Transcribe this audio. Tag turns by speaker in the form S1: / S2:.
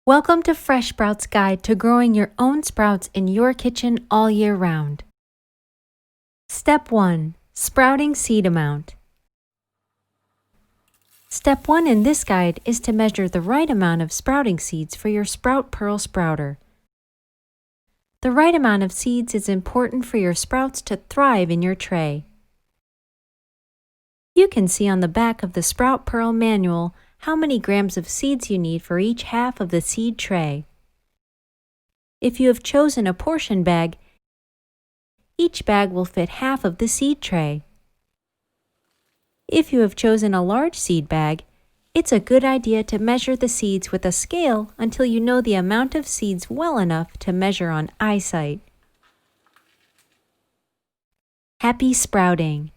S1: Welcome to Fresh Sprouts Guide to growing your own sprouts in your kitchen all year round. Step 1. Sprouting seed amount. Step 1 in this guide is to measure the right amount of sprouting seeds for your Sprout Pearl Sprouter. The right amount of seeds is important for your sprouts to thrive in your tray. You can see on the back of the Sprout Pearl manual how many grams of seeds you need for each half of the seed tray. If you have chosen a portion bag, each bag will fit half of the seed tray. If you have chosen a large seed bag, it's a good idea to measure the seeds with a scale until you know the amount of seeds well enough to measure on eyesight. Happy sprouting!